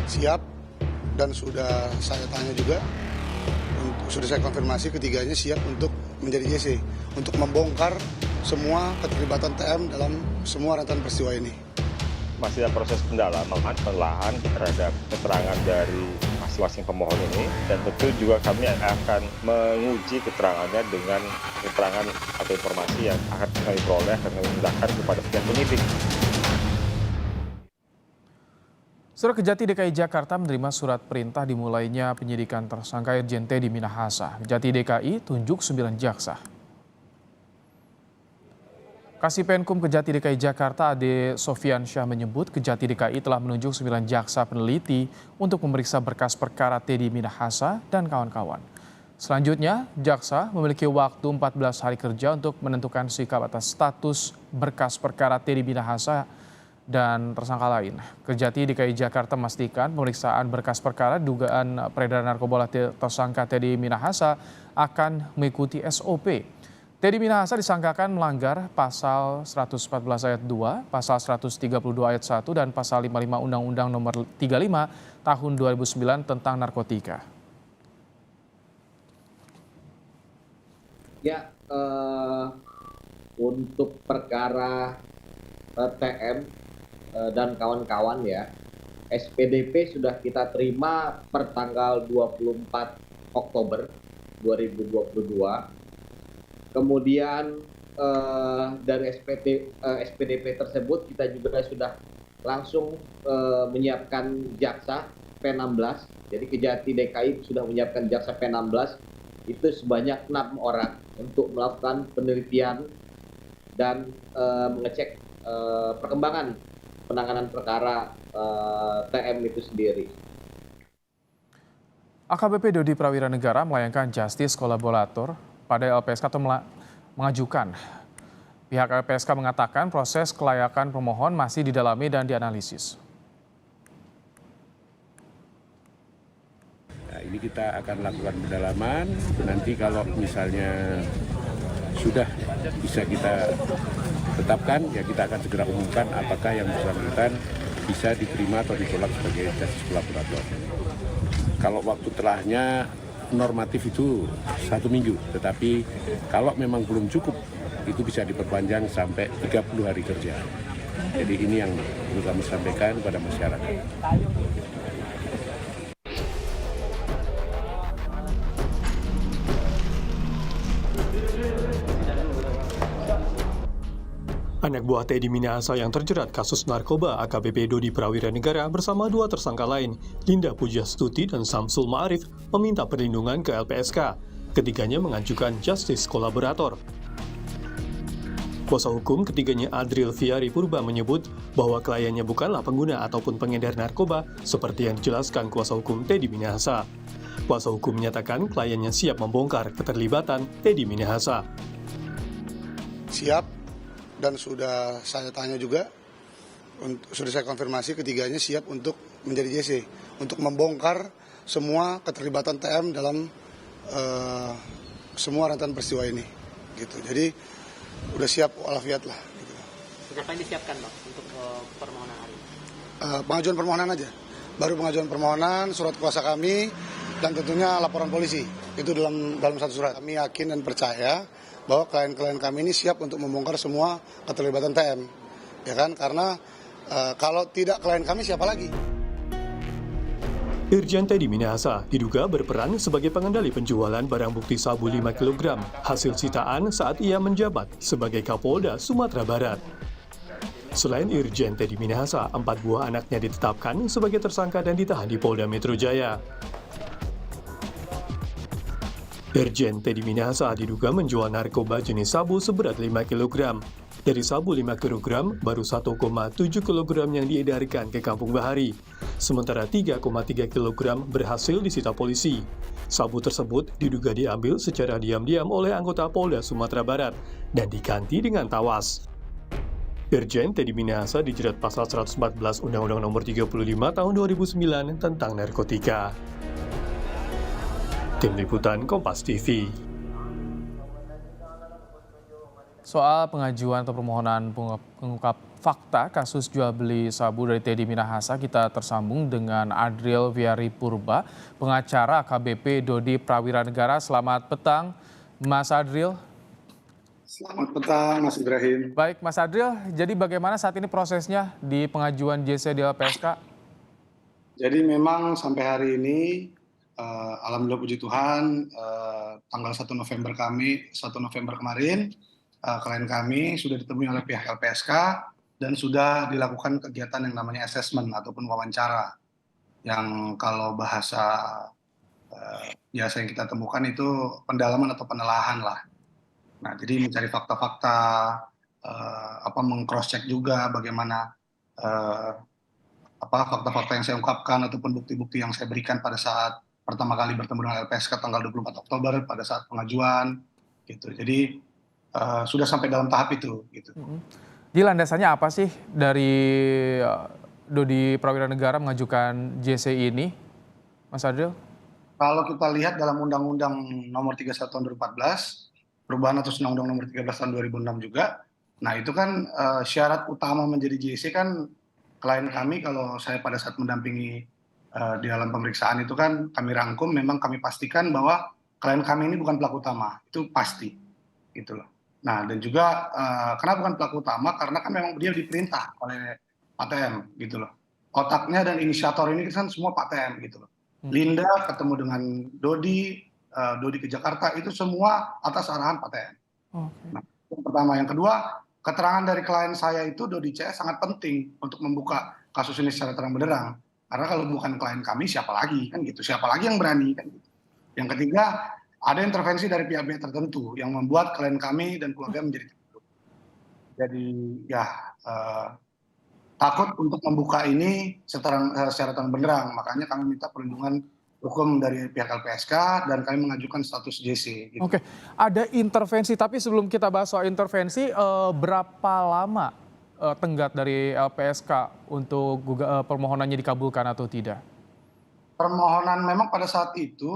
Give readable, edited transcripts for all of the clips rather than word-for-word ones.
siap dan sudah saya tanya juga, sudah saya konfirmasi ketiganya siap untuk menjadi JC, untuk membongkar semua keterlibatan TM dalam semua rentetan peristiwa ini. Masih ada proses pendalaman penelahan terhadap keterangan dari masing-masing pemohon ini, dan tentu juga kami akan menguji keterangannya dengan keterangan atau informasi yang akan kami peroleh dan kami indahkan kepada pihak penyidik. Saudara, Kejati DKI Jakarta menerima surat perintah dimulainya penyidikan tersangka Irjen Teddy Minahasa. Kejati DKI tunjuk 9 jaksa. Kasipenkum Kejati DKI Jakarta Ade Sofian Syah menyebut Kejati DKI telah menunjuk 9 jaksa peneliti untuk memeriksa berkas perkara Teddy Minahasa dan kawan-kawan. Selanjutnya, jaksa memiliki waktu 14 hari kerja untuk menentukan sikap atas status berkas perkara Teddy Minahasa dan tersangka lain. Kejati DKI Jakarta memastikan pemeriksaan berkas perkara dugaan peredaran narkoba tersangka Teddy Minahasa akan mengikuti SOP. Teddy Minahasa disangkakan melanggar pasal 114 ayat 2, pasal 132 ayat 1, dan pasal 55 Undang-Undang Nomor 35 Tahun 2009 tentang narkotika. Ya, untuk perkara TM dan kawan-kawan ya, SPDP sudah kita terima per tanggal 24 Oktober 2022. Kemudian dari SPDP tersebut kita juga sudah langsung menyiapkan jaksa P16. Jadi Kejati DKI sudah menyiapkan jaksa P16 itu sebanyak 6 orang untuk melakukan penelitian dan mengecek perkembangan penanganan perkara TM itu sendiri. AKBP Dodi Prawira Negara melayangkan justice kolaborator pada LPSK atau mengajukan. Pihak LPSK mengatakan proses kelayakan pemohon masih didalami dan dianalisis. Nah, ini kita akan lakukan pendalaman. Nanti kalau misalnya sudah bisa kita tetapkan, ya kita akan segera umumkan apakah yang bersangkutan bisa diterima atau ditolak sebagai justice kolaborator. Kalau waktu telahnya normatif itu 1 minggu, tetapi kalau memang belum cukup itu bisa diperpanjang sampai 30 hari kerja. Jadi ini yang perlu kami sampaikan kepada masyarakat. Anak buah Teddy Minahasa yang terjerat kasus narkoba AKBP Dodi Prawira Negara bersama 2 tersangka lain, Linda Pujastuti dan Samsul Ma'arif, meminta perlindungan ke LPSK. Ketiganya mengajukan justice kolaborator. Kuasa hukum ketiganya Adril Fiari Purba menyebut bahwa kliennya bukanlah pengguna ataupun pengedar narkoba seperti yang dijelaskan kuasa hukum Teddy Minahasa. Kuasa hukum menyatakan kliennya siap membongkar keterlibatan Teddy Minahasa. Siap. Dan sudah saya tanya juga, sudah saya konfirmasi ketiganya siap untuk menjadi JC, untuk membongkar semua keterlibatan TM dalam semua rentetan peristiwa ini. Gitu. Jadi udah siap walafiat lah. Gitu. Apa yang disiapkan Bang untuk permohonan hari ini? Pengajuan permohonan aja, baru pengajuan permohonan, surat kuasa kami, dan tentunya laporan polisi. Itu dalam satu surat. Kami yakin dan percaya bahwa klien-klien kami ini siap untuk membongkar semua keterlibatan TM, ya kan? Karena kalau tidak klien kami siapa lagi? Irjen Teddy Minahasa diduga berperan sebagai pengendali penjualan barang bukti sabu 5 kg hasil sitaan saat ia menjabat sebagai Kapolda Sumatera Barat. Selain Irjen Teddy Minahasa, 4 buah anaknya ditetapkan sebagai tersangka dan ditahan di Polda Metro Jaya. Irjen Teddy Minahasa diduga menjual narkoba jenis sabu seberat 5 kg. Dari sabu 5 kg, baru 1,7 kg yang diedarkan ke Kampung Bahari. Sementara 3,3 kg berhasil disita polisi. Sabu tersebut diduga diambil secara diam-diam oleh anggota Polda Sumatera Barat dan diganti dengan tawas. Irjen Teddy Minahasa dijerat pasal 114 Undang-Undang Nomor 35 Tahun 2009 tentang narkotika. Tim Liputan Kompas TV. Soal pengajuan atau permohonan pengungkap fakta kasus jual beli sabu dari Teddy Minahasa, kita tersambung dengan Adriel Viari Purba, pengacara AKBP Dodi Prawiranegara. Selamat petang, Mas Adriel. Selamat petang, Mas Ibrahim. Baik, Mas Adriel, jadi bagaimana saat ini prosesnya di pengajuan JC di LPSK? Jadi memang sampai hari ini, alhamdulillah puji Tuhan, tanggal 1 November kemarin, klien kami sudah ditemui oleh pihak LPSK dan sudah dilakukan kegiatan yang namanya assessment ataupun wawancara. Yang kalau bahasa biasa yang kita temukan itu pendalaman atau penelaahan lah. Nah, jadi mencari fakta-fakta, meng-cross check juga bagaimana fakta-fakta yang saya ungkapkan ataupun bukti-bukti yang saya berikan pada saat pertama kali bertemu dengan LPSK tanggal 24 Oktober pada saat pengajuan, gitu. Jadi sudah sampai dalam tahap itu, gitu. Di landasannya apa sih dari Dodi Prawiranegara mengajukan JC ini, Mas Adriel? Kalau kita lihat dalam Undang-Undang Nomor 31 Tahun 2014, perubahan atas Undang-Undang Nomor 13 Tahun 2006 juga. Nah, itu kan syarat utama menjadi JC kan klien kami kalau saya pada saat mendampingi di dalam pemeriksaan itu kan kami rangkum, memang kami pastikan bahwa klien kami ini bukan pelaku utama, itu pasti, gitu loh. Nah, dan juga kenapa bukan pelaku utama? Karena kan memang dia diperintah oleh Pak TM, gitu loh. Otaknya dan inisiator ini kan semua Pak TM, gitu loh. Linda ketemu dengan Dodi ke Jakarta, itu semua atas arahan Pak TM. Nah, yang pertama. Yang kedua, keterangan dari klien saya itu Dodi CS sangat penting untuk membuka kasus ini secara terang benderang. Karena kalau bukan klien kami, siapa lagi kan gitu? Siapa lagi yang berani kan gitu. Yang ketiga, ada intervensi dari pihak-pihak tertentu yang membuat klien kami dan keluarga menjadi tertutup. Jadi ya takut untuk membuka ini secara terang benderang. Makanya kami minta perlindungan hukum dari pihak LPSK dan kami mengajukan status JC. Gitu. Oke, ada intervensi, tapi sebelum kita bahas soal intervensi, berapa lama tenggat dari LPSK untuk permohonannya dikabulkan atau tidak? Permohonan memang pada saat itu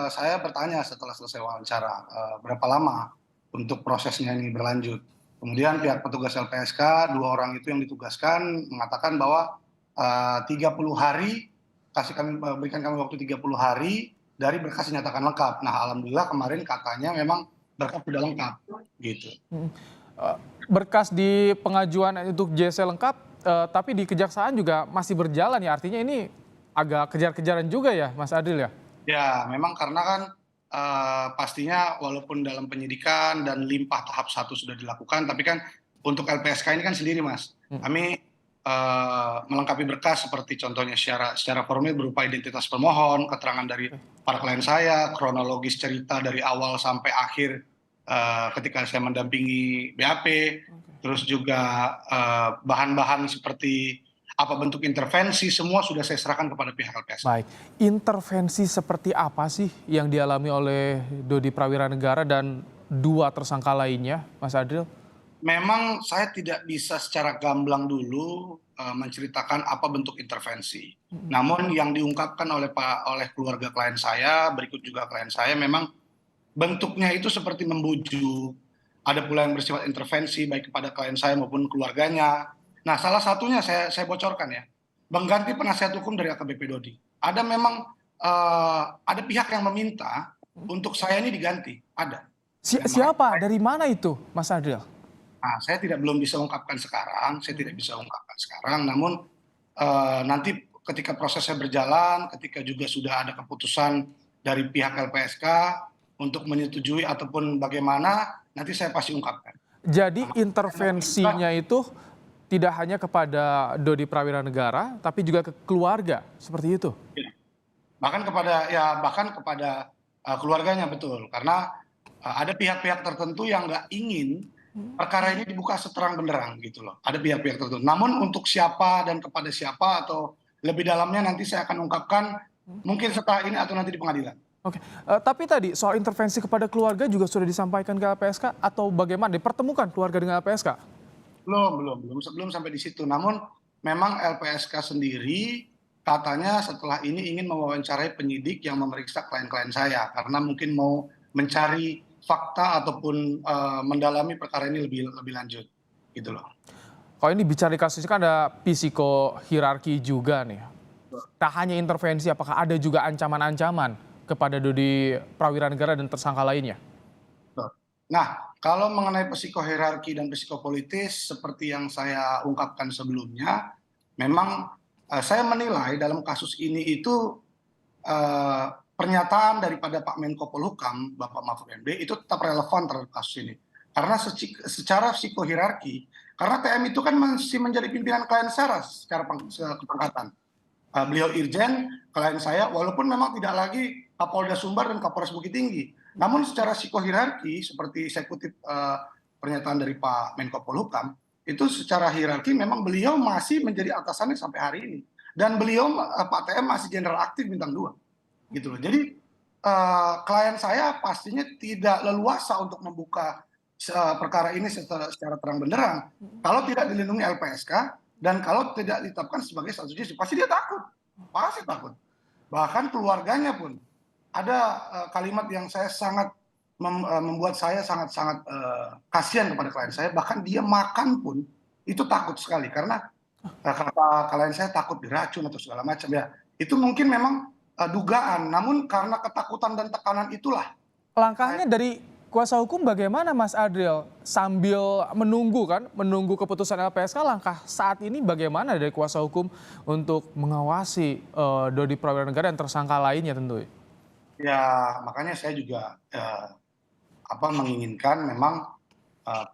saya bertanya setelah selesai wawancara berapa lama untuk prosesnya ini berlanjut. Kemudian pihak petugas LPSK, 2 orang itu yang ditugaskan mengatakan bahwa 30 hari, berikan kami waktu 30 hari dari berkas dinyatakan lengkap. Nah, alhamdulillah kemarin katanya memang berkas sudah lengkap, gitu. Berkas di pengajuan untuk JC lengkap, tapi di kejaksaan juga masih berjalan ya, artinya ini agak kejar-kejaran juga ya, Mas Adil ya? Ya, memang karena kan pastinya walaupun dalam penyidikan dan limpah tahap 1 sudah dilakukan, tapi kan untuk LPSK ini kan sendiri, Mas. Kami melengkapi berkas seperti contohnya secara formil berupa identitas pemohon, keterangan dari para klien saya, kronologis cerita dari awal sampai akhir ketika saya mendampingi BAP, terus juga bahan-bahan seperti apa bentuk intervensi, semua sudah saya serahkan kepada pihak LPSK. Baik, intervensi seperti apa sih yang dialami oleh Dodi Prawiranegara dan 2 tersangka lainnya, Mas Adil? Memang saya tidak bisa secara gamblang dulu menceritakan apa bentuk intervensi. Namun yang diungkapkan oleh keluarga klien saya, berikut juga klien saya, memang bentuknya itu seperti membujuk. Ada pula yang bersifat intervensi baik kepada klien saya maupun keluarganya. Nah, salah satunya saya bocorkan ya, mengganti penasihat hukum dari AKBP Dodi. Ada memang ada pihak yang meminta untuk saya ini diganti, ada. Siapa? Dari mana itu, Mas Adil? Nah, saya belum bisa ungkapkan sekarang, namun nanti ketika prosesnya berjalan, ketika juga sudah ada keputusan dari pihak LPSK untuk menyetujui ataupun bagaimana, nanti saya pasti ungkapkan. Jadi intervensinya itu tidak hanya kepada Dodi Prawiranegara, tapi juga ke keluarga, seperti itu? Ya. Bahkan kepada keluarganya, betul. Karena ada pihak-pihak tertentu yang nggak ingin perkara ini dibuka seterang benderang, gitu loh. Ada pihak-pihak tertentu. Namun untuk siapa dan kepada siapa atau lebih dalamnya nanti saya akan ungkapkan mungkin setelah ini atau nanti di pengadilan. Oke, tapi tadi soal intervensi kepada keluarga juga sudah disampaikan ke LPSK atau bagaimana? Dipertemukan keluarga dengan LPSK? Belum sampai di situ. Namun memang LPSK sendiri katanya setelah ini ingin mewawancarai penyidik yang memeriksa klien-klien saya karena mungkin mau mencari fakta ataupun mendalami perkara ini lebih lanjut, gitu loh. Kalau ini bicara di kasus ini kan ada psikohierarki juga nih. Tak hanya intervensi, apakah ada juga ancaman-ancaman kepada Dodi Prawiranegara dan tersangka lainnya? Nah, kalau mengenai psikohierarki dan psikopolitis, seperti yang saya ungkapkan sebelumnya, memang saya menilai dalam kasus ini itu pernyataan daripada Pak Menko Polhukam, Bapak Mahfud MD, itu tetap relevan terhadap kasus ini. Karena secara psikohierarki, karena TM itu kan masih menjadi pimpinan klien saya secara kepangkatan. Beliau Irjen, klien saya, walaupun memang tidak lagi Kapolda Sumbar dan Kapolres Bukit Tinggi. Namun secara psikohierarki, seperti saya kutip pernyataan dari Pak Menko Polhukam, itu secara hierarki memang beliau masih menjadi atasannya sampai hari ini. Dan beliau, Pak TM masih jenderal aktif bintang 2. Gitu loh. Jadi klien saya pastinya tidak leluasa untuk membuka perkara ini secara terang benderang. Kalau tidak dilindungi LPSK dan kalau tidak ditetapkan sebagai status justice, pasti dia takut. Pasti takut. Bahkan keluarganya pun ada kalimat yang saya sangat membuat saya sangat kasihan kepada klien saya. Bahkan dia makan pun itu takut sekali karena kata klien saya takut diracun atau segala macam ya. Itu mungkin memang dugaan, namun karena ketakutan dan tekanan itulah. Langkahnya dari kuasa hukum bagaimana Mas Adriel? Sambil menunggu keputusan LPSK, langkah saat ini bagaimana dari kuasa hukum untuk mengawasi Dodi Prawiranegara dan tersangka lainnya tentu? Ya, makanya saya juga menginginkan memang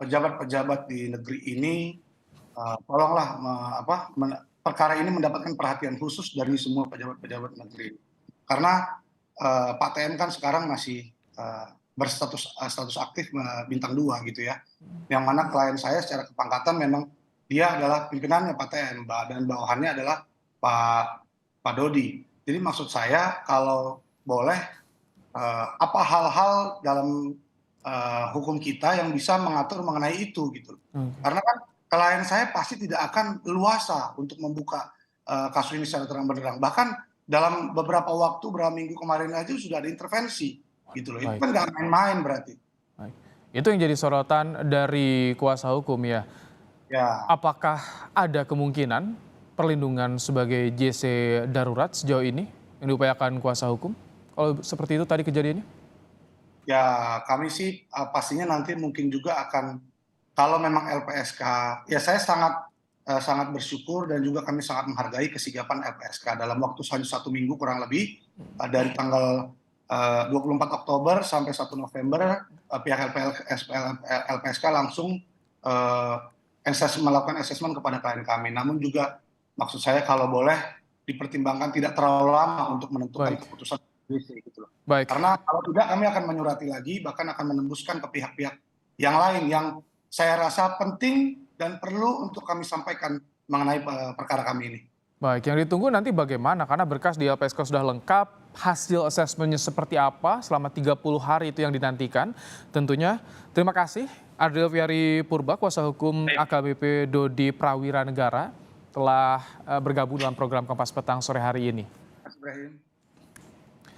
pejabat-pejabat di negeri ini tolonglah perkara ini mendapatkan perhatian khusus dari semua pejabat-pejabat negeri. Karena Pak TM kan sekarang masih berstatus aktif bintang 2 gitu ya. Yang mana klien saya secara kepangkatan memang dia adalah pimpinannya Pak TM dan bawahannya adalah Pak Dodi. Jadi maksud saya kalau boleh apa hal-hal dalam hukum kita yang bisa mengatur mengenai itu gitu. Karena kan klien saya pasti tidak akan leluasa untuk membuka kasus ini secara terang-benderang. Bahkan dalam beberapa minggu kemarin aja sudah ada intervensi gitu loh. Itu kan nggak main-main berarti. Baik. Itu yang jadi sorotan dari kuasa hukum ya. Ya. Apakah ada kemungkinan perlindungan sebagai JC darurat sejauh ini yang diupayakan kuasa hukum? Kalau seperti itu tadi kejadiannya? Ya, kami sih pastinya nanti mungkin juga akan, kalau memang LPSK, ya saya sangat bersyukur dan juga kami sangat menghargai kesigapan LPSK dalam waktu 1 minggu kurang lebih dari tanggal 24 Oktober sampai 1 November pihak LPSK langsung melakukan assessment kepada klien kami. Namun juga maksud saya kalau boleh dipertimbangkan tidak terlalu lama untuk menentukan keputusan gitu loh. Karena kalau tidak kami akan menyurati lagi, bahkan akan menembuskan ke pihak-pihak yang lain yang saya rasa penting dan perlu untuk kami sampaikan mengenai perkara kami ini. Baik, yang ditunggu nanti bagaimana? Karena berkas di LPSK sudah lengkap, hasil asesmennya seperti apa selama 30 hari itu yang dinantikan. Tentunya terima kasih Adriel Fiari Purba, kuasa hukum AKBP Dodi Prawiranegara telah bergabung dalam program Kompas Petang sore hari ini. Mas Ibrahim.